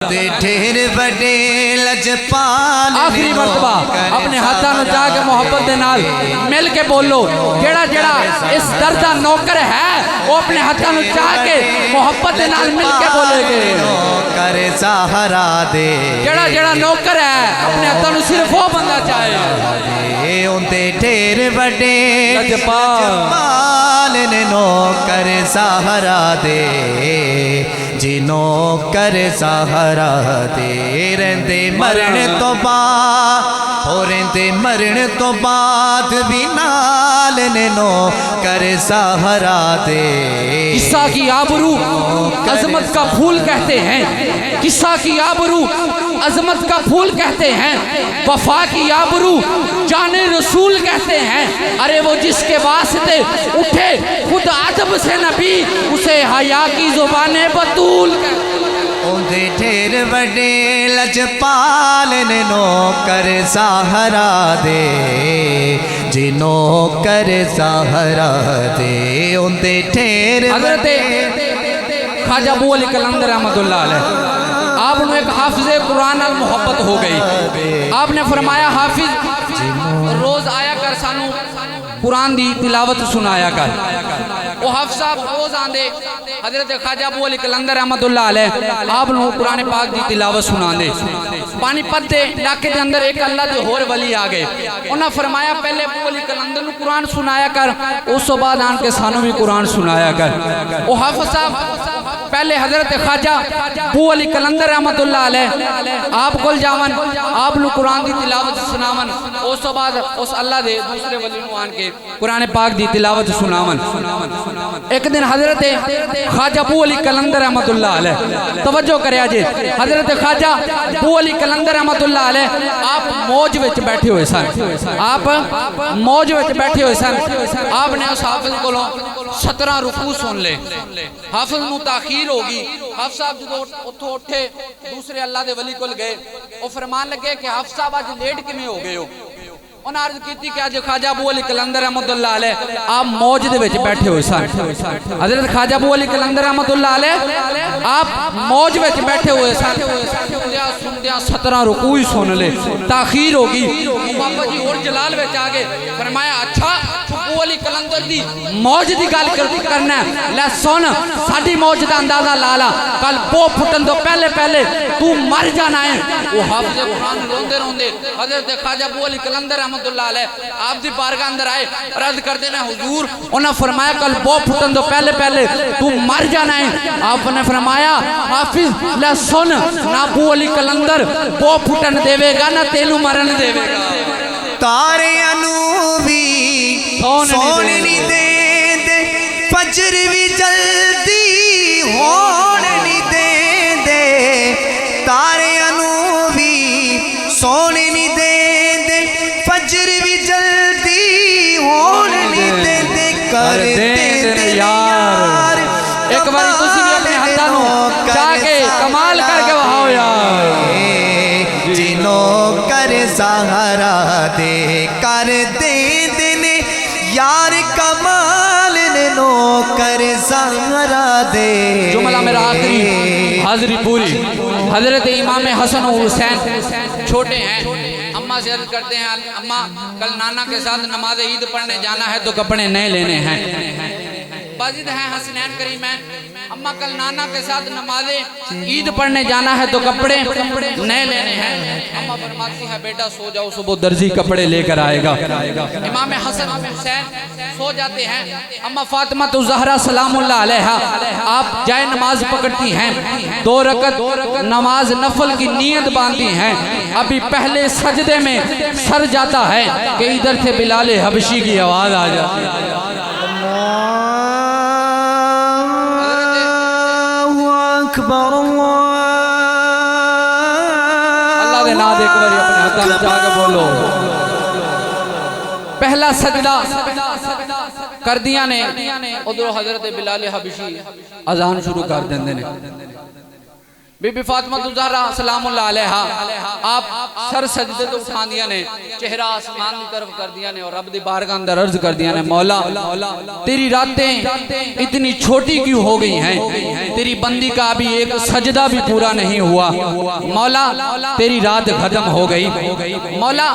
ढेर बड़े लजपाल आखिरी मरतबा अपने हाथों में जाके मोहब्बत के नाल मिल के बोलो जेड़ा जेड़ा इस दर्द का नौकर है वो अपने हाथों में जाके मोहब्बत के नाल मिल के बोलेगे नौकर सहारा दे जेड़ा जेड़ा नौकर है अपने हाथों में सिर्फ वो बंदा चाहे उनते ढेर बड़े लजपाल ने नौकर सहारा दे जिनों कर सहारा दे रहते मरण तो बाद हो रहते मरण तो बाद भी नाल ने नो कर सहारा दे। किस्सा की आबरू अजमत का फूल कहते हैं, किस्सा की आबरू अजमत का फूल कहते हैं, वफा की आबरू जाने रसूल कहते हैं। अरे वो जिसके वास्ते उठे खुद अदब से नबी उसे हया की जुबाने बतूल उनके ढेर बड़े लजपाल ने नौकर सहारा दे जिनों कर सहारा दे उनके ढेर हज़रत ख्वाजा अबू अली कलंदर रहमतुल्लाह अलैह आपने एक हाफिज़े कुरान नाल मोहब्बत हो गई। आपने फरमाया हाफिज रोज आया कर सानू कुरान दी तिलावत सुनाया कर। वो हाफिज साहब रोज आंदे हजरत ख्वाजा अबू अली कलंदर रहमतुल्लाह अलैह आप लोग कुरान पाक दी तिलावत सुनांदे। पानीपत के इलाके के अंदर एक अल्लाह के होर वली आ गए, उन्हें फरमाया पहले अबू अली कलंदर नू कुरान सुनाया कर, उस बाद आन के सानू भी कुरान सुनाया कर। वो हाफिज साहब पहले हजरत ख्वाजा अबू अली कलंदर रहमतुल्लाह अलैह आप कोल जावन आप लोग कुरान की तिलावत सुनावन, उस बाद उस अल्लाह दे दूसरे वली नू आन के कुरान पाक की तिलावत सुनावन। एक दिन हजरत ख्वाजा अबू अली कलंदर रहमतुल्लाह अलैह तवज्जो करया जे हजरत ख्वाजा अबू अली कलंदर रहमतुल्लाह अलैह आप मौज विच बैठे हुए सन, आप मौज विच बैठे हुए सन। आपने उस हाफिज कोलों 17 रुकू सुन ले, हाफिज नू ताखीर होगी। हाफिज साहब जो उठो उठे दूसरे अल्लाह दे वली कोल गए, वो फरमान लगे कि हाफिज साहब आज लेट किवें हो गए हो। उन्हें अर्ज की कि आज ख्वाजा अबू अली कलंदर रहमतुल्लाह अलैह आप मौज दे विच बैठे हुए सन। हजरत ख्वाजा अबू अली कलंदर रहमतुल्लाह अलैह आप मौज विच बैठे हुए सन। सुनदियां 17 रुकू ही सुन ले, ताखीर होगी। बाबा जी और जलाल विच आ गए, फरमाया अच्छा अबू अली कलंदर दी मौज दी गल करना लै सुन साडी मौज दा अंदाजा ला ला, कल पो फुटन तो पहले पहले तू मर जाना है। वो हाफिज़ कुरान रोंदे रोंदे हजरत ख्वाजा अबू अली कलंदर रहमतुल्लाह अलैह आप दी बारगाह अंदर आए, अर्ज करते ना हुजूर, उन्हें फरमाया कल पो फुटन तो पहले पहले तू मर जाना है। आपने फरमाया हाफिज लै सुन ना अबू अली कलंदर पो फुटन देवेगा ना तेनू मरन देवेगा। तारे अनूवी सोन नहीं दे दे फजर भी जल्दी होन नहीं दे दे, तारे अनूवी सोन नहीं दे दे फजर भी जल्दी होन नहीं दे दे कर दे यार। एक बार तुसी भी अपने हाथों नु जाके कमाल करके वहाओ यार। जिनों कर सहारा दे कर दे देने यार कमाल ने नो कर सहारा दे। जुमला मेरा आखिरी हाजिरी पूरी। हजरत इमाम हसन और हुसैन छोटे हैं, अम्मा से अर्ज करते हैं अम्मा कल नाना के साथ नमाज ईद पढ़ने जाना है तो कपड़े नए लेने हैं। बाजिद हैं हसनैन करीम है, अम्मा कल नाना के साथ नमाज ईद पढ़ने जाना है तो कपड़े नए लेने हैं। अम्मा फरमाती है बेटा सो जाओ सुबह दर्जी कपड़े लेकर आएगा। इमाम हसन हुसैन सो जाते हैं। अम्मा फातिमा तो ज़हरा सलामुल्लाह अलैहा आप जाए नमाज पकड़ती हैं, 2 रकत नमाज नफल की नीयत बांधती हैं। अभी पहले सजदे में सर जाता है कि इधर से बिलाल हबशी की आवाज़ आ जाती है। अल्लाह दे नाम एक बार अपने हाथों में जाके बोलो। पहला सजदा कर दिया ने, उधर हजरत बिलाल हबशी अजान शुरू कर देंदे ने। बीबी फातिमा ज़हरा सलामुल्लाह अलैहा आप सर सजदे तो उठा दिया ने, चेहरा आसमान की तरफ कर दिया ने और रब दी बारगाह अंदर अर्ज कर दिया ने, मौला तेरी रातें इतनी छोटी क्यों हो गई हैं, तेरी बंदी का अभी एक सजदा भी पूरा नहीं हुआ, मौला तेरी रात खत्म हो गई। मौला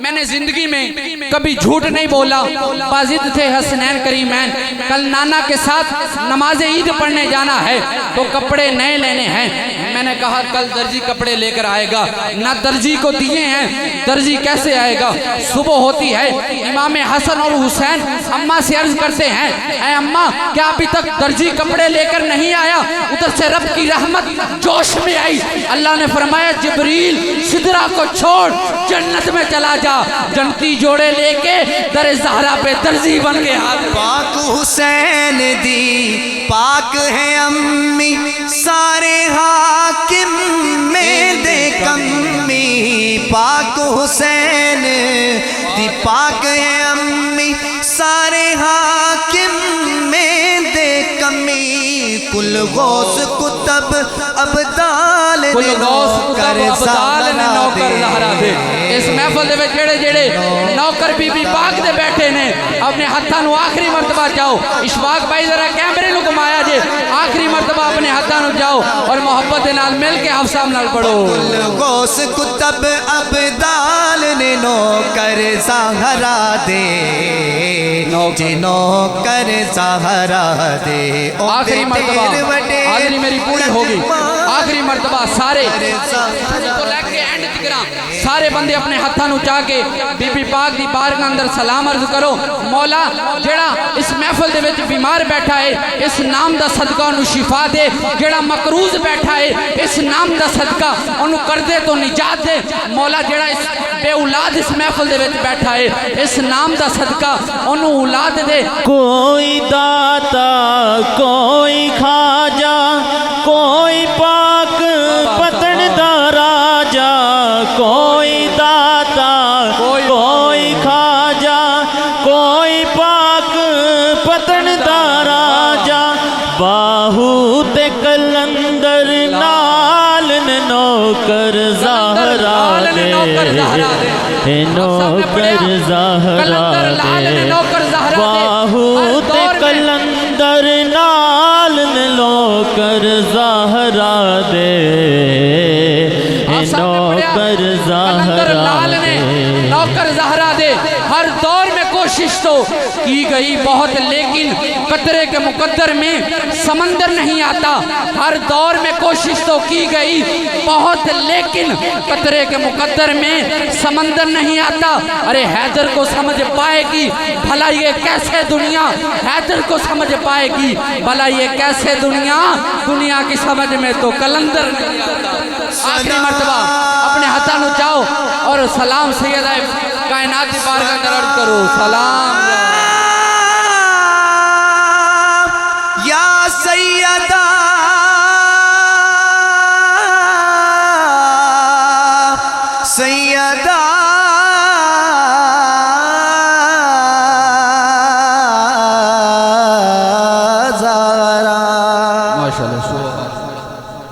मैंने जिंदगी में कभी झूठ नहीं बोला, बाजिद थे हसनैन करीमैन, कल नाना के साथ नमाज ईद पढ़ने जाना है तो कपड़े नए लेने हैं। मैंने कहा कल दर्जी कपड़े लेकर आएगा, ना दर्जी को दिए हैं, दर्जी कैसे आएगा। सुबह होती है, इमाम हसन और हुसैन अम्मा से अर्ज करते हैं, ऐ अम्मा क्या अभी तक दर्जी कपड़े लेकर नहीं आया। उधर से रब की रहमत जोश में आई, अल्लाह ने फरमाया जिब्रील सिदरा को छोड़ जन्नत में चला जा, जन्नती जोड़े लेके दर ज़हरा पे दर्जी बन के हाथ। पाक हुसैन दी पाक है अम्मी, सारे हाकिम में दे कम्मी, पाक हुसैन दी पाक है अम्मी, सारे हाकिम में दे कमी, कुल गौस कुतब अबदाल ने नौकर ज़हरा दे। इस महफल दे विच जेड़े जेड़े नौकर बीबी पाक दे बैठे ने अपने हाथां नूं आखिरी मरतबा जाओ, इशफाक भाई जरा कैमरे नूं घुमाया जे, आखिरी मरतबा अपने हाथां नूं जाओ और मोहब्बत दे नाल मिल के हफ्सा नाल पढ़ो। कुल गौस कुतब अबदाल ने नौकर ज़हरा दे, नौकर ज़हरा दे। आखिरी मरतबा हाज़िरी मेरी पूरी होगी, आखिरी मरतबा सारे तो लेके एंड तिकरा सारे बंदे अपने हाथां नूं चाह के बीबी पाक दी बारगाह अंदर सलाम अर्ज करो। मौला जेड़ा इस महफल दे विच बीमार बैठा है, इस नाम दा सदका उन्हें शिफा दे, जेड़ा मकरूज बैठा है इस नाम दा सदका उन्हें कर्जे तो निजात दे। मौला जेड़ा इस बेऔलाद इस महफल दे विच बैठा है, इस नाम दा सदका उन्हें औलाद दे। कोई दाता कोई खाजा कोई पाक पतन दा राजा, कोई दाता कोई खाजा कोई पाक पतन दा राजा, बाहू ते कलंदर नाल नौकर ज़हरा दे, नौकर ज़हरा दे, बाहू ते कलंदर नाल नौकर ज़हरा दे, नौकर ज़हरा दे, नौकर ज़हरा दे। हर दौर में कोशिश तो की गई बहुत, लेकिन कतरे के मुकद्दर में समंदर नहीं आता। हर दौर में कोशिश तो की गई बहुत, लेकिन कतरे के मुकद्दर में समंदर नहीं आता। अरे हैदर को समझ पाएगी भला ये कैसे दुनिया, हैदर को समझ पाएगी भला ये कैसे दुनिया, दुनिया की समझ में तो कलंदर नहीं आता। आखिरी मर्तबा अपने हाथों जाओ और सलाम सैयद कायनात की बारगाह अंदर अर्ज करो, सलाम।